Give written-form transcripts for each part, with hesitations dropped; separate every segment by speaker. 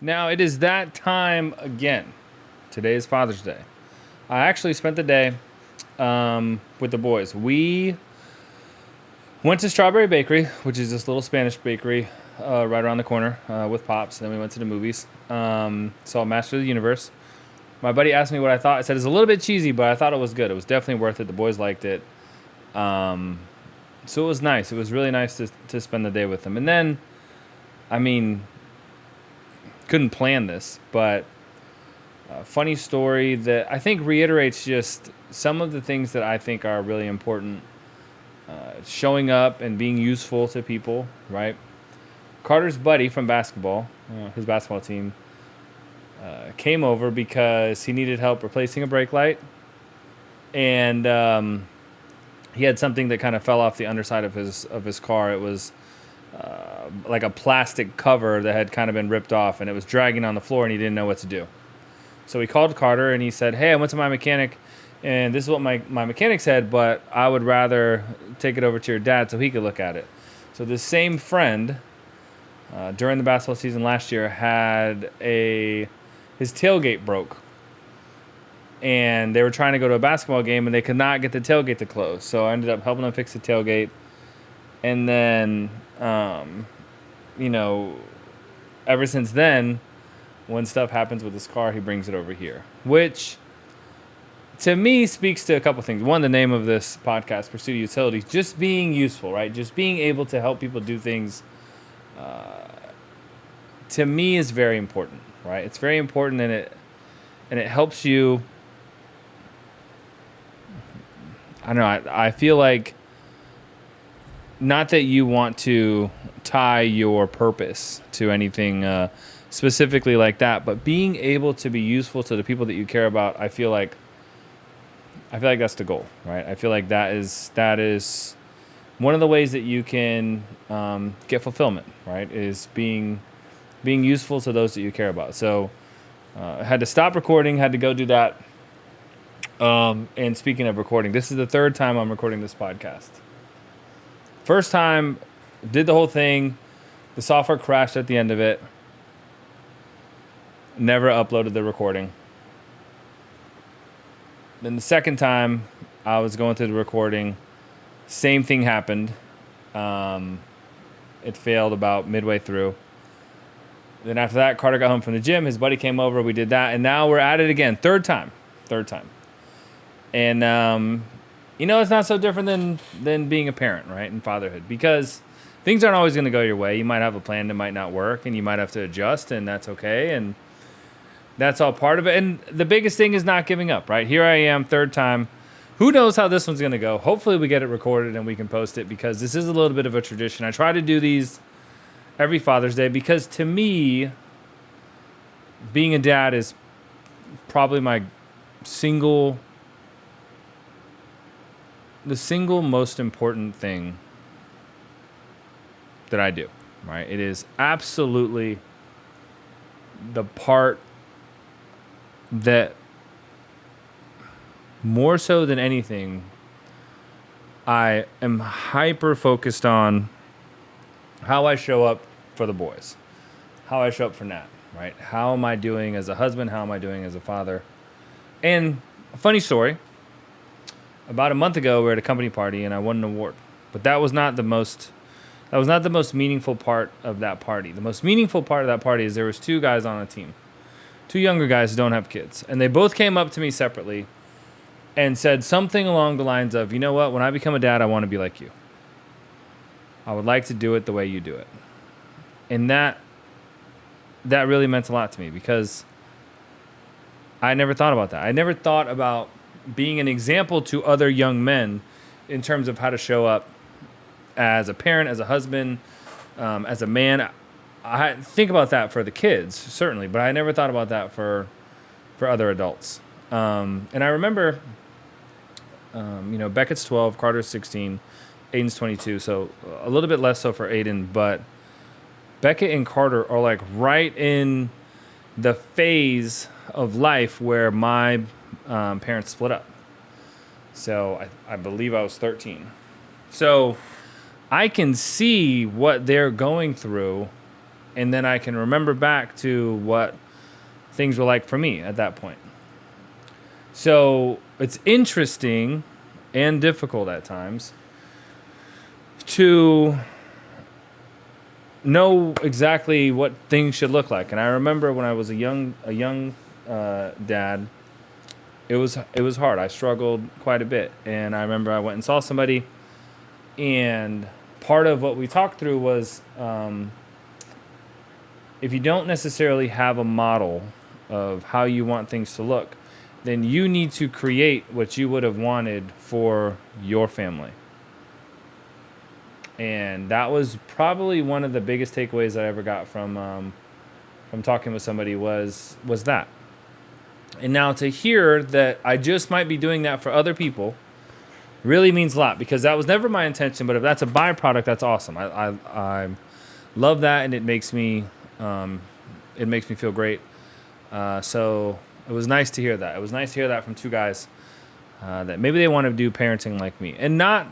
Speaker 1: Now it is that time again. Today is Father's Day. I actually spent the day with the boys. We went to Strawberry Bakery, which is this little Spanish bakery right around the corner with Pops. And then we went to the movies. Saw Master of the Universe. My buddy asked me what I thought. I said it's a little bit cheesy, but I thought it was good. It was definitely worth it. The boys liked it. So it was nice. It was really nice to spend the day with them. And then, I mean, couldn't plan this, but a funny story that I think reiterates just some of the things that I think are really important. Showing up and being useful to people, right? Carter's buddy from basketball, his basketball team, came over because he needed help replacing a brake light. And he had something that kind of fell off the underside of his car. It was like a plastic cover that had kind of been ripped off, and it was dragging on the floor, and he didn't know what to do. So he called Carter, and he said, "Hey, I went to my mechanic, and this is what my mechanic said, but I would rather take it over to your dad so he could look at it." So this same friend, during the basketball season last year, had his tailgate broke. And they were trying to go to a basketball game, and they could not get the tailgate to close. So I ended up helping them fix the tailgate. And then, ever since then, when stuff happens with his car, he brings it over here. Which, to me, speaks to a couple things. One, the name of this podcast, Pursuit of Utility, just being useful, right? Just being able to help people do things, to me, is very important, right? It's very important, and it helps you. I don't know. I feel like, not that you want to tie your purpose to anything specifically like that, but being able to be useful to the people that you care about, I feel like that's the goal, right? I feel like that is one of the ways that you can get fulfillment, right? Is being useful to those that you care about. So I had to stop recording, had to go do that. And speaking of recording, this is the third time I'm recording this podcast. First time, did the whole thing. The software crashed at the end of it. Never uploaded the recording. Then the second time, I was going through the recording. Same thing happened. It failed about midway through. Then after that, Carter got home from the gym. His buddy came over. We did that. And now we're at it again. Third time. And, it's not so different than being a parent, right, and fatherhood. Because things aren't always going to go your way. You might have a plan that might not work, and you might have to adjust, and that's okay. And that's all part of it. And the biggest thing is not giving up, right? Here I am, third time. Who knows how this one's going to go? Hopefully we get it recorded and we can post it, because this is a little bit of a tradition. I try to do these every Father's Day because, to me, being a dad is probably the single most important thing that I do, right? It is absolutely the part that, more so than anything, I am hyper focused on how I show up for the boys, how I show up for Nat, right? How am I doing as a husband? How am I doing as a father? And a funny story, about a month ago, we were at a company party, and I won an award. But that was not the most meaningful part of that party. The most meaningful part of that party is there was two guys on a team, two younger guys who don't have kids. And they both came up to me separately and said something along the lines of, "You know what, when I become a dad, I want to be like you. I would like to do it the way you do it." And that really meant a lot to me, because I never thought about that. I never thought about being an example to other young men in terms of how to show up as a parent, as a husband, as a man. I think about that for the kids, certainly, but I never thought about that for other adults. And I remember, Beckett's 12, Carter's 16, Aiden's 22, so a little bit less so for Aiden, but Beckett and Carter are like right in the phase of life where my parents split up. So I believe I was 13. So I can see what they're going through And then I can remember back to what things were like for me at that point. So it's interesting and difficult at times to know exactly what things should look like. And I remember when I was a young dad, it was hard. I struggled quite a bit. And I remember I went and saw somebody, and part of what we talked through was if you don't necessarily have a model of how you want things to look, then you need to create what you would have wanted for your family. And that was probably one of the biggest takeaways I ever got from talking with somebody was that. And now to hear that I just might be doing that for other people really means a lot, because that was never my intention. But if that's a byproduct, that's awesome. I love that, and it makes me feel great. So it was nice to hear that. It was nice to hear that from two guys that maybe they want to do parenting like me, and not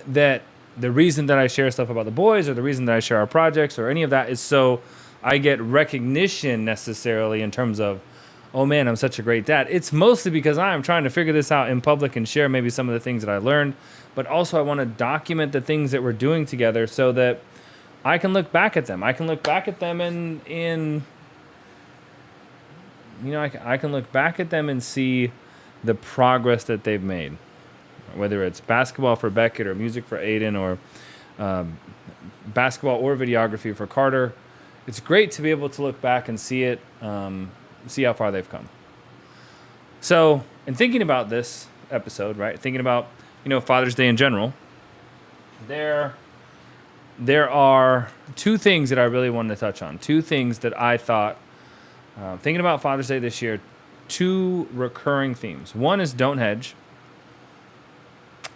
Speaker 1: that the reason that I share stuff about the boys or the reason that I share our projects or any of that is so I get recognition necessarily in terms of, oh man, I'm such a great dad. It's mostly because I'm trying to figure this out in public and share maybe some of the things that I learned, but also I want to document the things that we're doing together so that I can look back at them. I can look back at them in I can look back at them and see the progress that they've made. Whether it's basketball for Beckett or music for Aiden or basketball or videography for Carter, it's great to be able to look back and see it, see how far they've come. So, in thinking about this episode, right, thinking about, Father's Day in general, there are two things that I really wanted to touch on. Two things that I thought, thinking about Father's Day this year, two recurring themes. One is don't hedge.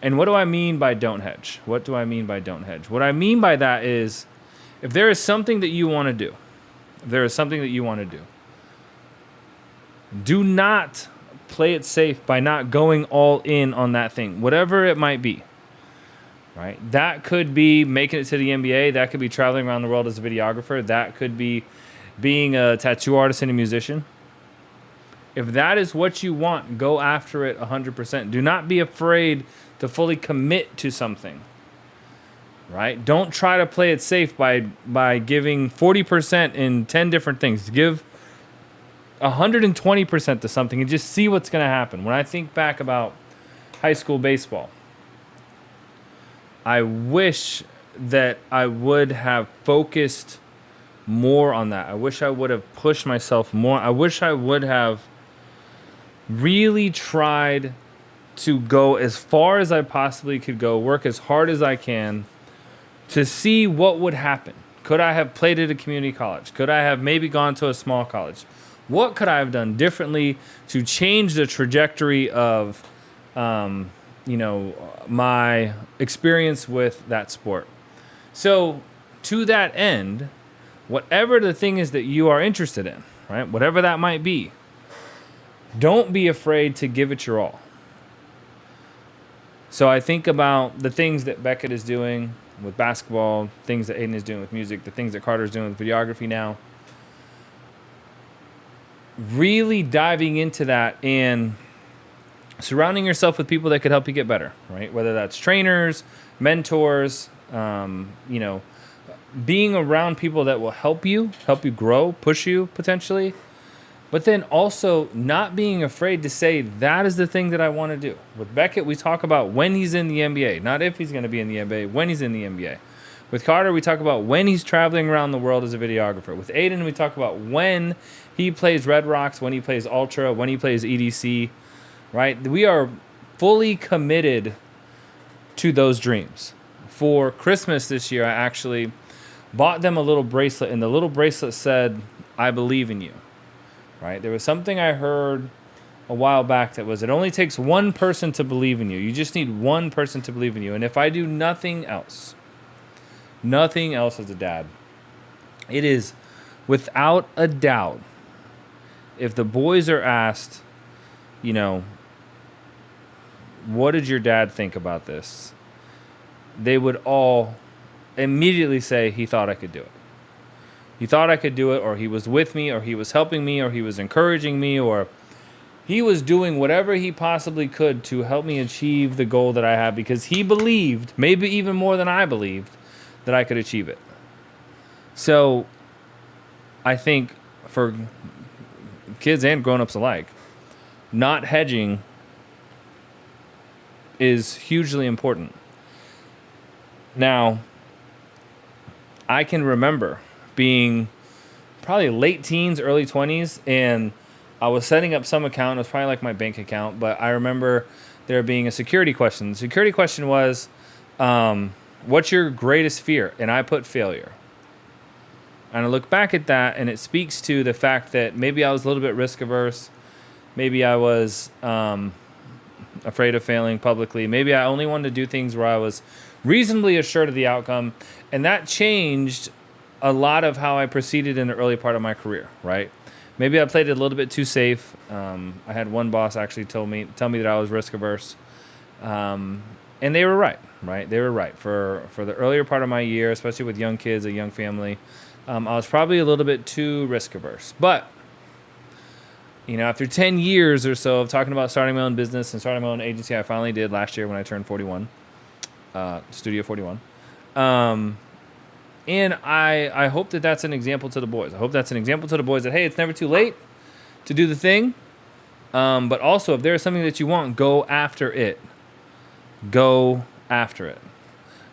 Speaker 1: And what do I mean by don't hedge? What do I mean by don't hedge? What I mean by that is, if there is something that you want to do, do not play it safe by not going all in on that thing, whatever it might be, right? That could be making it to the NBA. That could be traveling around the world as a videographer. That could be being a tattoo artist and a musician. If that is what you want, go after it 100%. Do not be afraid to fully commit to something, right? Don't try to play it safe by giving 40% in 10 different things. Give 120% to something and just see what's going to happen. When I think back about high school baseball, I wish that I would have focused more on that. I wish I would have pushed myself more. I wish I would have really tried to go as far as I possibly could go, work as hard as I can to see what would happen. Could I have played at a community college? Could I have maybe gone to a small college? What could I have done differently to change the trajectory of, my experience with that sport? So to that end, whatever the thing is that you are interested in, right? Whatever that might be, don't be afraid to give it your all. So I think about the things that Beckett is doing with basketball, things that Aiden is doing with music, the things that Carter is doing with videography now. Really diving into that and surrounding yourself with people that could help you get better, right? Whether that's trainers, mentors, being around people that will help you grow, push you potentially. But then also not being afraid to say, that is the thing that I want to do. With Beckett, we talk about when he's in the NBA, not if he's going to be in the NBA, when he's in the NBA. With Carter, we talk about when he's traveling around the world as a videographer. With Aiden, we talk about when he plays Red Rocks, when he plays Ultra, when he plays EDC, right? We are fully committed to those dreams. For Christmas this year, I actually bought them a little bracelet, and the little bracelet said, I believe in you. Right? There was something I heard a while back that was, it only takes one person to believe in you. You just need one person to believe in you. And if I do nothing else as a dad, it is without a doubt, if the boys are asked, what did your dad think about this? They would all immediately say he thought I could do it. he thought I could do it, or he was with me, or he was helping me, or he was encouraging me, or he was doing whatever he possibly could to help me achieve the goal that I had, because he believed, maybe even more than I believed, that I could achieve it. So I think for kids and grown-ups alike, not hedging is hugely important. Now, I can remember being probably late teens, early 20s, and I was setting up some account. It was probably like my bank account, but I remember there being a security question. The security question was, what's your greatest fear? And I put failure. And I look back at that, and it speaks to the fact that maybe I was a little bit risk averse. Maybe I was afraid of failing publicly. Maybe I only wanted to do things where I was reasonably assured of the outcome. And that changed a lot of how I proceeded in the early part of my career, right? Maybe I played it a little bit too safe. I had one boss actually tell me that I was risk averse. And they were right? They were right. For the earlier part of my year, especially with young kids, a young family, I was probably a little bit too risk averse. But, after 10 years or so of talking about starting my own business and starting my own agency, I finally did last year when I turned 41, Studio 41. And I hope that that's an example to the boys. I hope that's an example to the boys that, hey, it's never too late to do the thing. But also, if there's something that you want, go after it. Go after it.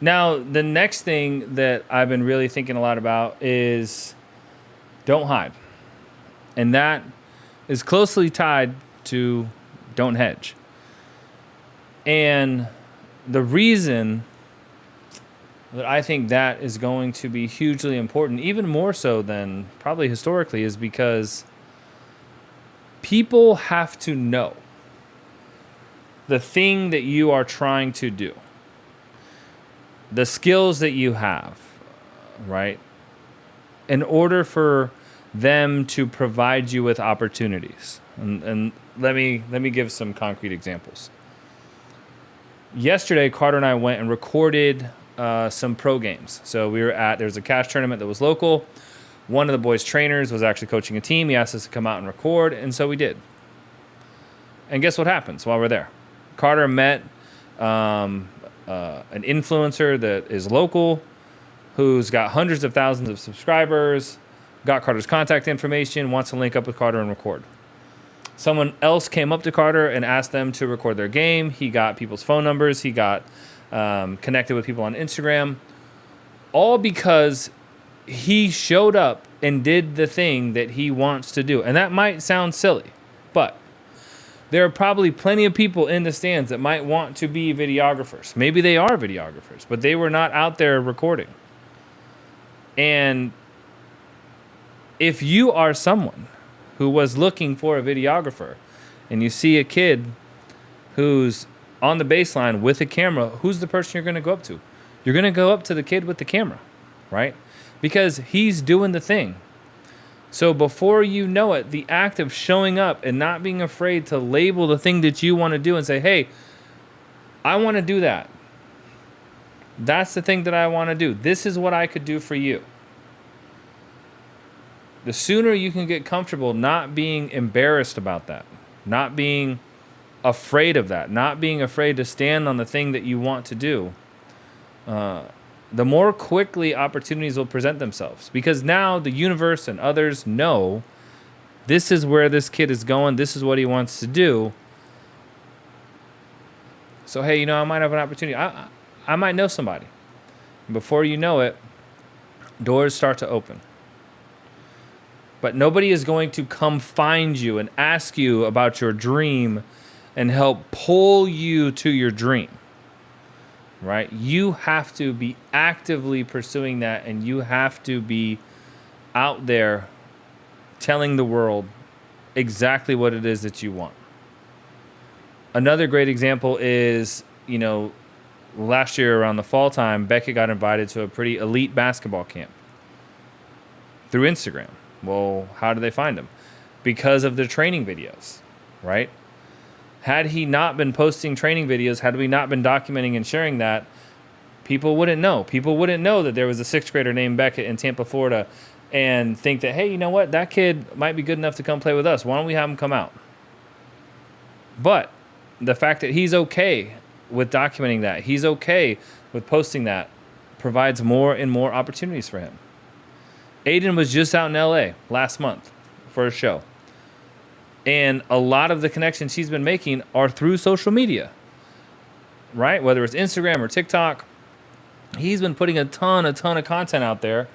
Speaker 1: Now, the next thing that I've been really thinking a lot about is don't hide. And that is closely tied to don't hedge. And the reason that I think that is going to be hugely important, even more so than probably historically, is because people have to know the thing that you are trying to do, the skills that you have, right? In order for them to provide you with opportunities. And let me give some concrete examples. Yesterday, Carter and I went and recorded some pro games. So there's a cash tournament that was local. One of the boys' trainers was actually coaching a team. He asked us to come out and record, and so we did. And guess what happens while we're there? Carter met an influencer that is local, who's got hundreds of thousands of subscribers, got Carter's contact information, wants to link up with Carter and record. Someone else came up to Carter and asked them to record their game. He got people's phone numbers. He got connected with people on Instagram, all because he showed up and did the thing that he wants to do. And that might sound silly, but there are probably plenty of people in the stands that might want to be videographers. Maybe they are videographers, but they were not out there recording. And if you are someone who was looking for a videographer and you see a kid who's on the baseline with a camera, who's the person you're going to go up to? You're going to go up to the kid with the camera, right? Because he's doing the thing. So before you know it, the act of showing up and not being afraid to label the thing that you want to do and say, hey, I want to do that. That's the thing that I want to do. This is what I could do for you. The sooner you can get comfortable not being embarrassed about that, not being afraid of that, not being afraid to stand on the thing that you want to do, the more quickly opportunities will present themselves. Because now the universe and others know this is where this kid is going, this is what he wants to do. So, hey, I might have an opportunity. I might know somebody. Before you know it, doors start to open. But nobody is going to come find you and ask you about your dream and help pull you to your dream, right? You have to be actively pursuing that, and you have to be out there telling the world exactly what it is that you want. Another great example is, last year around the fall time, Beckett got invited to a pretty elite basketball camp through Instagram. Well, how do they find him? Because of the training videos, right? Had he not been posting training videos, had we not been documenting and sharing that, people wouldn't know. People wouldn't know that there was a sixth grader named Beckett in Tampa, Florida, and think that, hey, you know what? That kid might be good enough to come play with us. Why don't we have him come out? But the fact that he's okay with documenting that, he's okay with posting that, provides more and more opportunities for him. Aiden was just out in LA last month for a show. And a lot of the connections he's been making are through social media, right? Whether it's Instagram or TikTok, he's been putting a ton of content out there.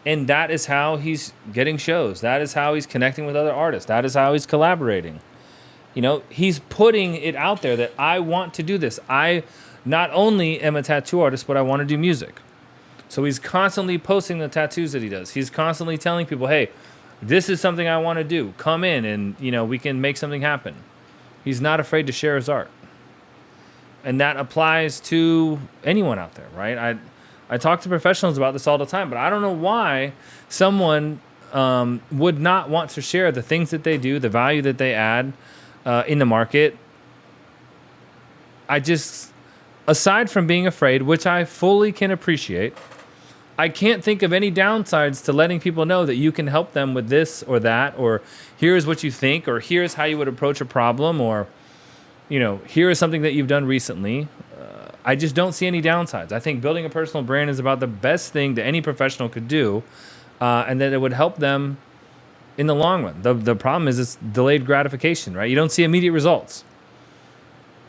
Speaker 1: And that is how he's getting shows. That is how he's connecting with other artists. That is how he's collaborating. You know, he's putting it out there that I want to do this. I not only am a tattoo artist, but I want to do music. So he's constantly posting the tattoos that he does. He's constantly telling people, hey, this is something I want to do. Come in and, you know, we can make something happen. He's not afraid to share his art. And that applies to anyone out there, right? I talk to professionals about this all the time, but I don't know why someone would not want to share the things that they do, the value that they add in the market. Aside from being afraid, which I fully can appreciate, I can't think of any downsides to letting people know that you can help them with this or that, or here's what you think, or here's how you would approach a problem, or, you know, here is something that you've done recently. I just don't see any downsides. I think building a personal brand is about the best thing that any professional could do, and that it would help them in the long run. The problem is it's delayed gratification, right? You don't see immediate results.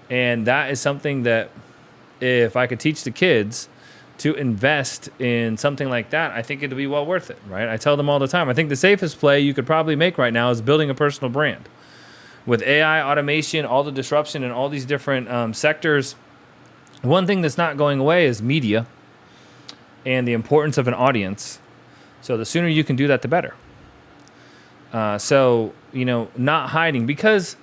Speaker 1: And that is something that if I could teach the kids to invest in something like that, I think it'd be well worth it, right? I tell them all the time, I think the safest play you could probably make right now is building a personal brand. With AI, automation, all the disruption in all these different sectors, one thing that's not going away is media and the importance of an audience. So the sooner you can do that, the better. So, you know, not hiding, because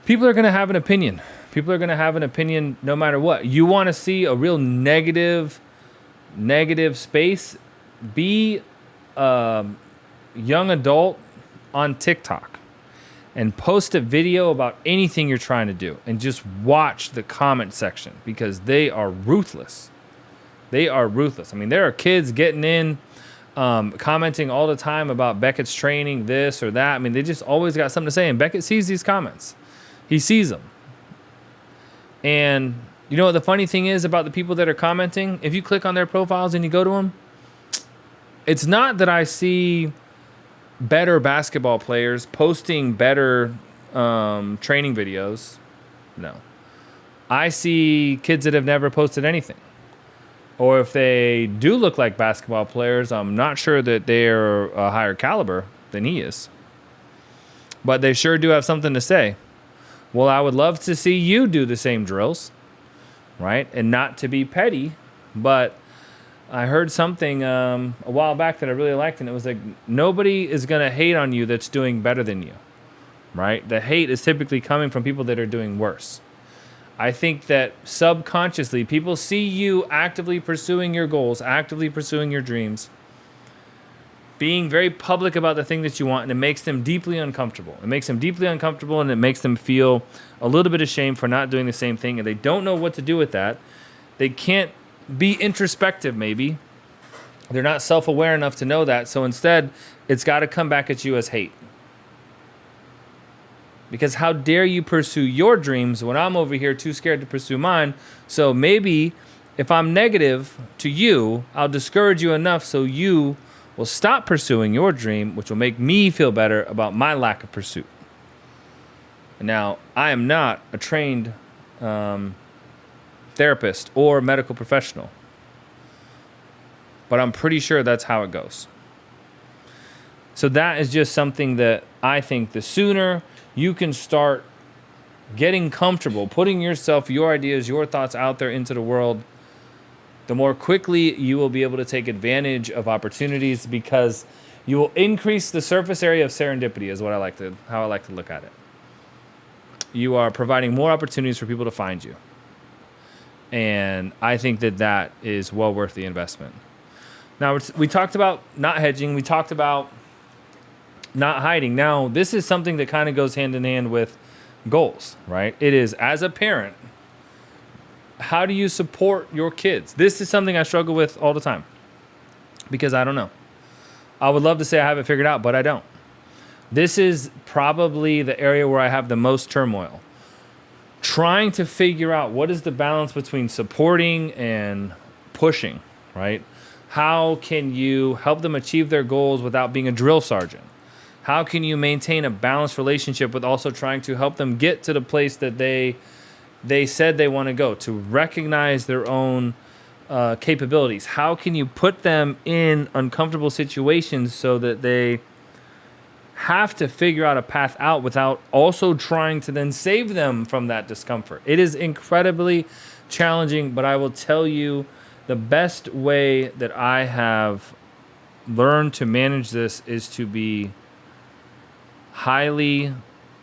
Speaker 1: people are going to have an opinion. People are going to have an opinion no matter what. You want to see a real negative space? Be a young adult on TikTok and post a video about anything you're trying to do and just watch the comment section, because they are ruthless. They are ruthless. I mean, there are kids getting in, commenting all the time about Beckett's training, this or that. I mean, they just always got something to say, and Beckett sees these comments. He sees them. And you know what the funny thing is about the people that are commenting? If you click on their profiles and you go to them, it's not that I see better basketball players posting better training videos. No. I see kids that have never posted anything. Or if they do look like basketball players, I'm not sure that they're a higher caliber than he is. But they sure do have something to say. Well, I would love to see you do the same drills, right? And not to be petty, but I heard something a while back that I really liked, and it was like, nobody is going to hate on you that's doing better than you, right? The hate is typically coming from people that are doing worse. I think that subconsciously, people see you actively pursuing your goals, actively pursuing your dreams, being very public about the thing that you want, and it makes them deeply uncomfortable. It makes them deeply uncomfortable, and it makes them feel a little bit ashamed for not doing the same thing, and they don't know what to do with that. They can't be introspective, maybe. They're not self-aware enough to know that, so instead, it's got to come back at you as hate. Because how dare you pursue your dreams when I'm over here too scared to pursue mine? So maybe if I'm negative to you, I'll discourage you enough so you will stop pursuing your dream, which will make me feel better about my lack of pursuit. Now, I am not a trained therapist or medical professional, but I'm pretty sure that's how it goes. So that is just something that I think the sooner you can start getting comfortable, putting yourself, your ideas, your thoughts out there into the world, the more quickly you will be able to take advantage of opportunities, because you will increase the surface area of serendipity is what how I like to look at it. You are providing more opportunities for people to find you. And I think that that is well worth the investment. Now, we talked about not hedging. We talked about not hiding. Now, this is something that kind of goes hand in hand with goals, right? It is, as a parent, how do you support your kids? This is something I struggle with all the time because I don't know. I would love to say I have it figured out, but I don't. This is probably the area where I have the most turmoil. Trying to figure out what is the balance between supporting and pushing, right? How can you help them achieve their goals without being a drill sergeant? How can you maintain a balanced relationship with also trying to help them get to the place that they said they want to go, to recognize their own capabilities? How can you put them in uncomfortable situations so that they have to figure out a path out without also trying to then save them from that discomfort? It is incredibly challenging, but I will tell you the best way that I have learned to manage this is to be highly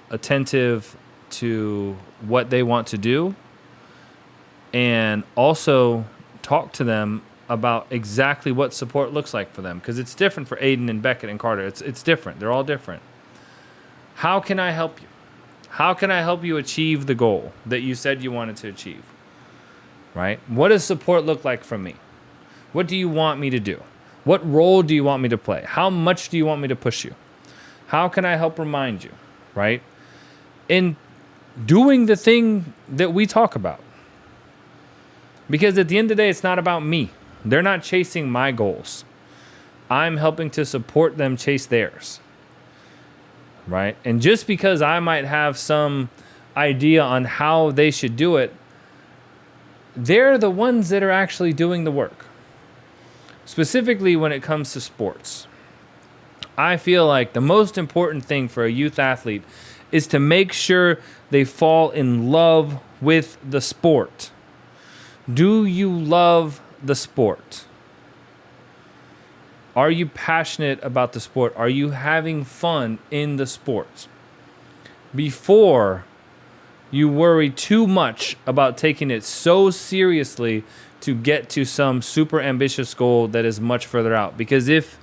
Speaker 1: attentive to what they want to do, and also talk to them about exactly what support looks like for them, because it's different for Aiden and Beckett and Carter. It's different. They're all different. How can I help you? How can I help you achieve the goal that you said you wanted to achieve? Right? What does support look like from me? What do you want me to do? What role do you want me to play? How much do you want me to push you? How can I help remind you? Right? In doing the thing that we talk about. Because at the end of the day, it's not about me. They're not chasing my goals. I'm helping to support them chase theirs. Right? And just because I might have some idea on how they should do it, they're the ones that are actually doing the work. Specifically when it comes to sports. I feel like the most important thing for a youth athlete is to make sure they fall in love with the sport. Do you love the sport? Are you passionate about the sport? Are you having fun in the sport? Before you worry too much about taking it so seriously to get to some super ambitious goal that is much further out. Because if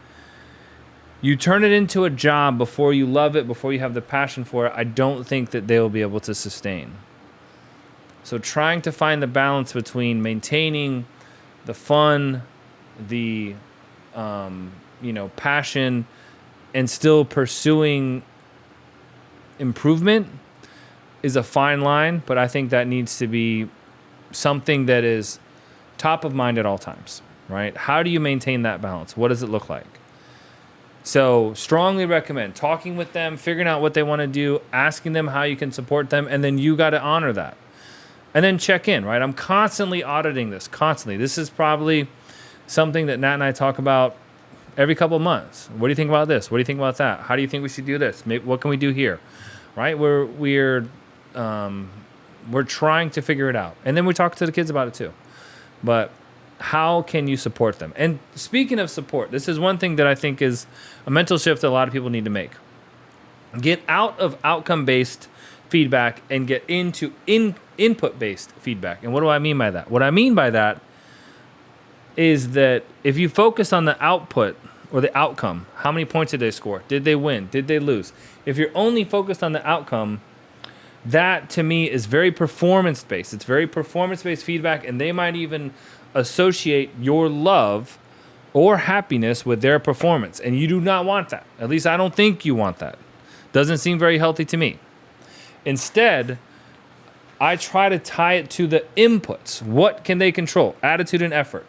Speaker 1: you turn it into a job before you love it, before you have the passion for it, I don't think that they will be able to sustain. So trying to find the balance between maintaining the fun, the passion, and still pursuing improvement is a fine line, but I think that needs to be something that is top of mind at all times, right? How do you maintain that balance? What does it look like? So strongly recommend talking with them, figuring out what they want to do, asking them how you can support them, and then you got to honor that. And then check in, right? I'm constantly auditing this, constantly. This is probably something that Nat and I talk about every couple of months. What do you think about this? What do you think about that? How do you think we should do this? Maybe, what can we do here? Right? We're trying to figure it out. And then we talk to the kids about it too. But how can you support them? And speaking of support, this is one thing that I think is a mental shift that a lot of people need to make. Get out of outcome-based feedback and get into input-based feedback. And what do I mean by that? What I mean by that is that if you focus on the output or the outcome, how many points did they score? Did they win? Did they lose? If you're only focused on the outcome, that to me is very performance-based. It's very performance-based feedback, and they might even associate your love or happiness with their performance. And you do not want that. At least I don't think you want that. Doesn't seem very healthy to me. Instead, I try to tie it to the inputs. What can they control? Attitude and effort.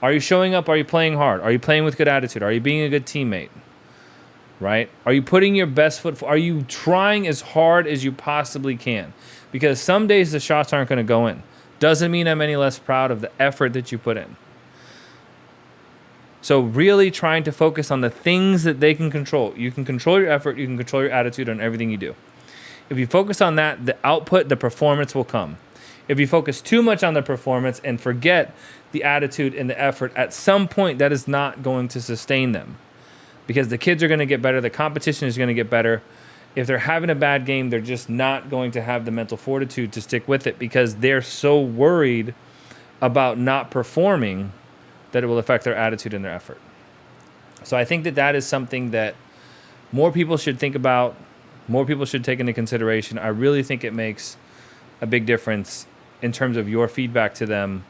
Speaker 1: Are you showing up? Are you playing hard? Are you playing with good attitude? Are you being a good teammate? Right? Are you putting your best foot forward? Are you trying as hard as you possibly can? Because some days the shots aren't going to go in. Doesn't mean I'm any less proud of the effort that you put in. So really trying to focus on the things that they can control. You can control your effort. You can control your attitude on everything you do. If you focus on that, the output, the performance will come. If you focus too much on the performance and forget the attitude and the effort, at some point that is not going to sustain them. Because the kids are going to get better. The competition is going to get better. If they're having a bad game, they're just not going to have the mental fortitude to stick with it because they're so worried about not performing that it will affect their attitude and their effort. So I think that that is something that more people should think about, more people should take into consideration. I really think it makes a big difference in terms of your feedback to them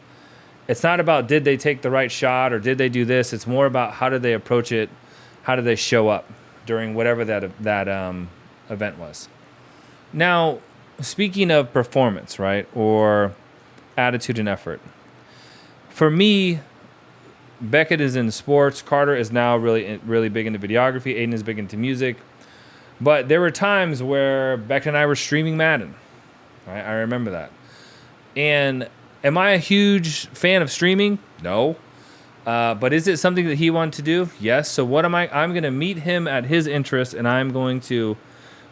Speaker 1: it's not about did they take the right shot or did they do this. It's more about how did they approach it, how did they show up during whatever that event was. Now, speaking of performance, right, or attitude and effort, for me, Beckett is in sports. Carter is now really big into videography. Aiden is big into music. But there were times where Beckett and I were streaming Madden. Right? I remember that. And am I a huge fan of streaming? No. But is it something that he wanted to do? Yes. So what am I? I'm going to meet him at his interest, and I'm going to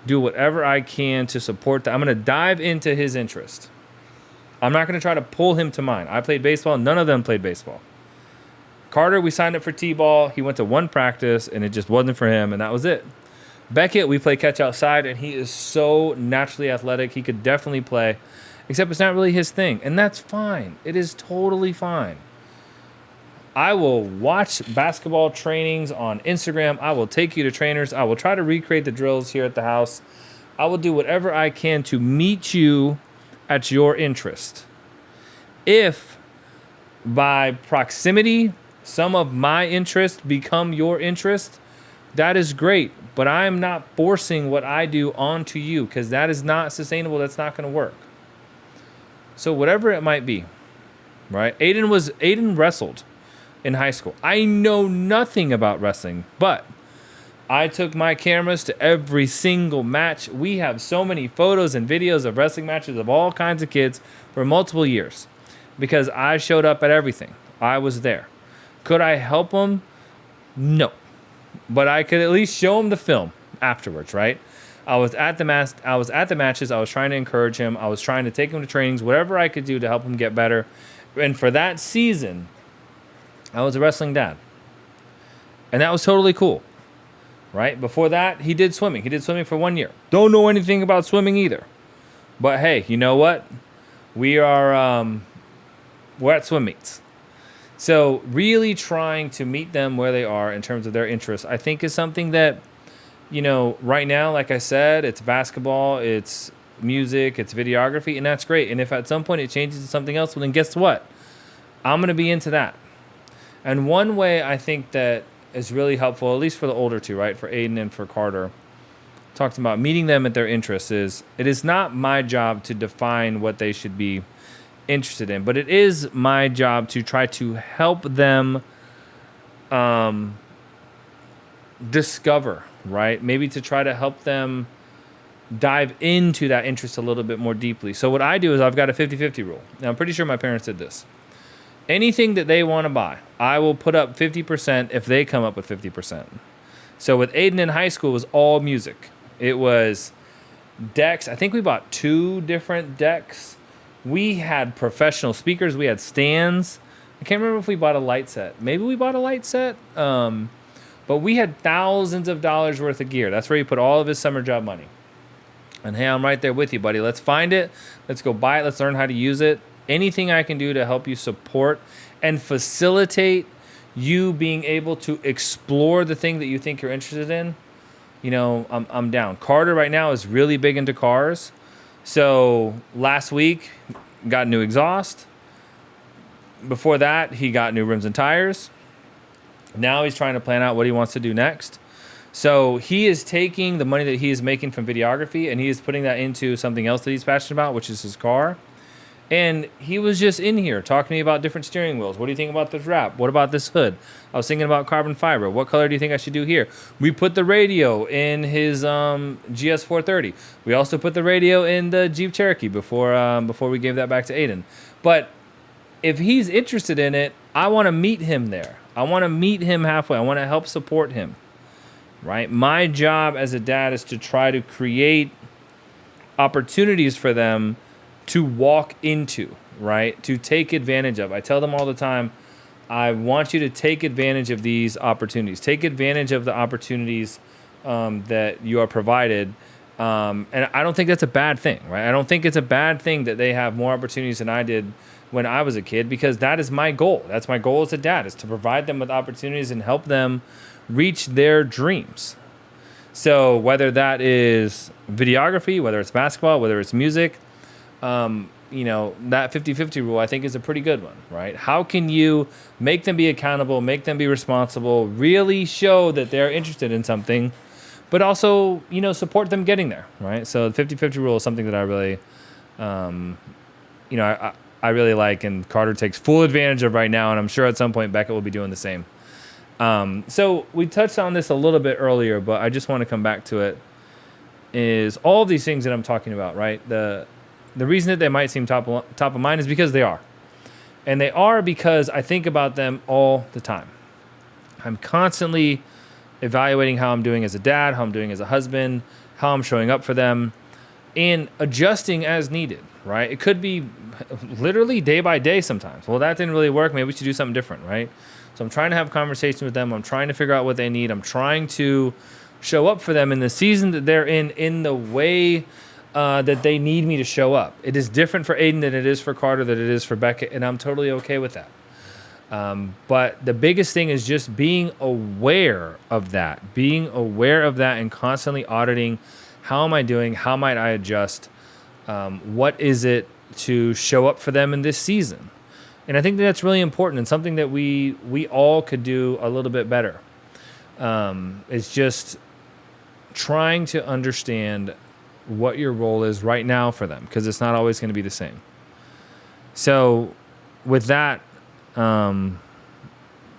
Speaker 1: do whatever I can to support that. I'm going to dive into his interest. I'm not going to try to pull him to mine. I played baseball. None of them played baseball. Carter, we signed up for T-ball. He went to one practice, and it just wasn't for him, and that was it. Beckett, we play catch outside, and he is so naturally athletic. He could definitely play, except it's not really his thing, and that's fine. It is totally fine. I will watch basketball trainings on Instagram. I will take you to trainers. I will try to recreate the drills here at the house. I will do whatever I can to meet you at your interest. If by proximity some of my interests become your interest, that is great. But I am not forcing what I do onto you, because that is not sustainable. That's not going to work. So whatever it might be, right? Aiden wrestled in high school. I know nothing about wrestling, but I took my cameras to every single match. We have so many photos and videos of wrestling matches of all kinds of kids for multiple years because I showed up at everything. I was there. Could I help them? No. But I could at least show him the film afterwards, right? I was at the matches. I was trying to encourage him. I was trying to take him to trainings, whatever I could do to help him get better. And for that season, I was a wrestling dad. And that was totally cool, right? Before that, he did swimming. He did swimming for 1 year. Don't know anything about swimming either. But hey, you know what? We're at swim meets. So really trying to meet them where they are in terms of their interests, I think is something that, right now, like I said, it's basketball, it's music, it's videography, and that's great. And if at some point it changes to something else, well, then guess what? I'm going to be into that. And one way I think that is really helpful, at least for the older two, right, for Aiden and for Carter, talked about meeting them at their interests is, it is not my job to define what they should be interested in, but it is my job to try to help them discover, right? Maybe to try to help them dive into that interest a little bit more deeply. So what I do is I've got a 50-50 rule. Now, I'm pretty sure my parents did this. Anything that they want to buy, I will put up 50% if they come up with 50%. So with Aiden in high school, it was all music. It was decks. I think we bought 2 different decks. We had professional speakers. We had stands. I can't remember if we bought a light set. Maybe we bought a light set. But we had thousands of dollars worth of gear. That's where he put all of his summer job money. And hey, I'm right there with you, buddy. Let's find it. Let's go buy it. Let's learn how to use it. Anything I can do to help you support and facilitate you being able to explore the thing that you think you're interested in, I'm down. Carter right now is really big into cars. So last week, got new exhaust. Before that, he got new rims and tires. Now he's trying to plan out what he wants to do next. So he is taking the money that he is making from videography and he is putting that into something else that he's passionate about, which is his car. And he was just in here talking to me about different steering wheels. What do you think about this wrap? What about this hood? I was thinking about carbon fiber. What color do you think I should do here? We put the radio in his GS 430. We also put the radio in the Jeep Cherokee before we gave that back to Aiden. But if he's interested in it, I want to meet him there. I want to meet him halfway. I want to help support him. Right? My job as a dad is to try to create opportunities for them to walk into, right? To take advantage of. I tell them all the time, I want you to take advantage of these opportunities. Take advantage of the opportunities that you are provided. And I don't think that's a bad thing, right? I don't think it's a bad thing that they have more opportunities than I did when I was a kid, because that is my goal. That's my goal as a dad, is to provide them with opportunities and help them reach their dreams. So whether that is videography, whether it's basketball, whether it's music, that 50-50 rule, I think, is a pretty good one, right? How can you make them be accountable, make them be responsible, really show that they're interested in something, but also, support them getting there, right? So the 50-50 rule is something that I really, I really like, and Carter takes full advantage of right now, and I'm sure at some point Beckett will be doing the same. So we touched on this a little bit earlier, but I just want to come back to it, is all of these things that I'm talking about, right? The reason that they might seem top of mind is because they are. And they are because I think about them all the time. I'm constantly evaluating how I'm doing as a dad, how I'm doing as a husband, how I'm showing up for them, and adjusting as needed, right? It could be literally day by day sometimes. Well, that didn't really work. Maybe we should do something different, right? So I'm trying to have conversations with them. I'm trying to figure out what they need. I'm trying to show up for them in the season that they're in the way that they need me to show up. It is different for Aiden than it is for Carter, than it is for Beckett, and I'm totally okay with that. But the biggest thing is just being aware of that, and constantly auditing, how am I doing? How might I adjust? What is it to show up for them in this season? And I think that's really important, and something that we all could do a little bit better. It's just trying to understand what your role is right now for them, because it's not always going to be the same. So with that, to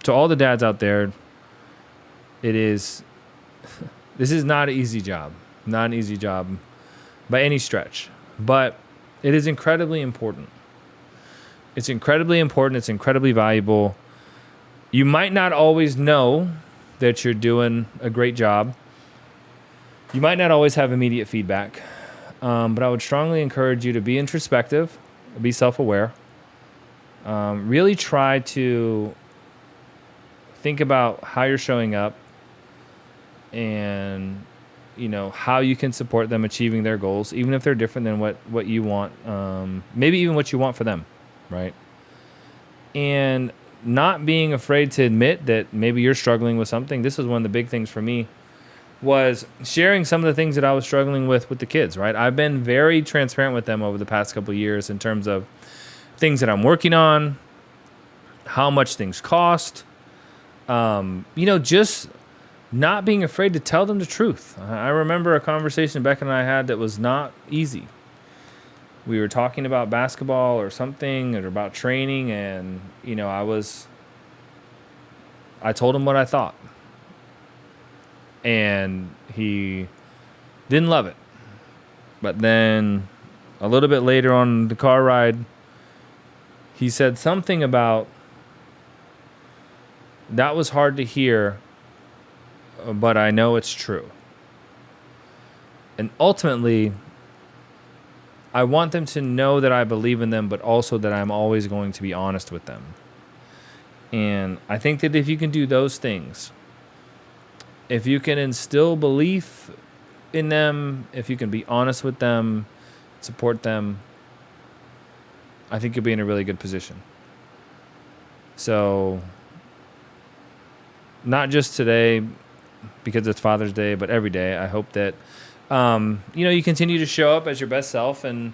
Speaker 1: all the dads out there, this is not an easy job, by any stretch, but it is incredibly important. It's incredibly important. It's incredibly valuable. You might not always know that you're doing a great job. You might not always have immediate feedback, but I would strongly encourage you to be introspective, be self-aware, really try to think about how you're showing up and, how you can support them achieving their goals, even if they're different than what you want, maybe even what you want for them, right? And not being afraid to admit that maybe you're struggling with something. This is one of the big things for me, was sharing some of the things that I was struggling with the kids, right? I've been very transparent with them over the past couple of years in terms of things that I'm working on, how much things cost, just not being afraid to tell them the truth. I remember a conversation Beck and I had that was not easy. We were talking about basketball or something, or about training, and, I told him what I thought. And he didn't love it. But then a little bit later on the car ride, he said something about, that was hard to hear, but I know it's true. And ultimately, I want them to know that I believe in them, but also that I'm always going to be honest with them. And I think that if you can do those things, if you can instill belief in them, if you can be honest with them, support them, I think you'll be in a really good position. So, not just today, because it's Father's Day, but every day, I hope that, you continue to show up as your best self, and,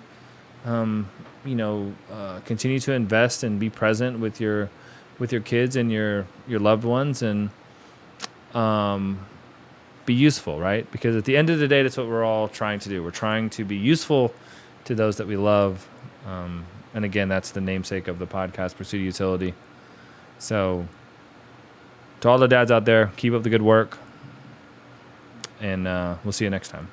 Speaker 1: continue to invest and be present with your kids and your loved ones, and, be useful, right? Because at the end of the day, that's what we're all trying to do. We're trying to be useful to those that we love. And again, that's the namesake of the podcast, Pursue Utility. So to all the dads out there, keep up the good work, and we'll see you next time.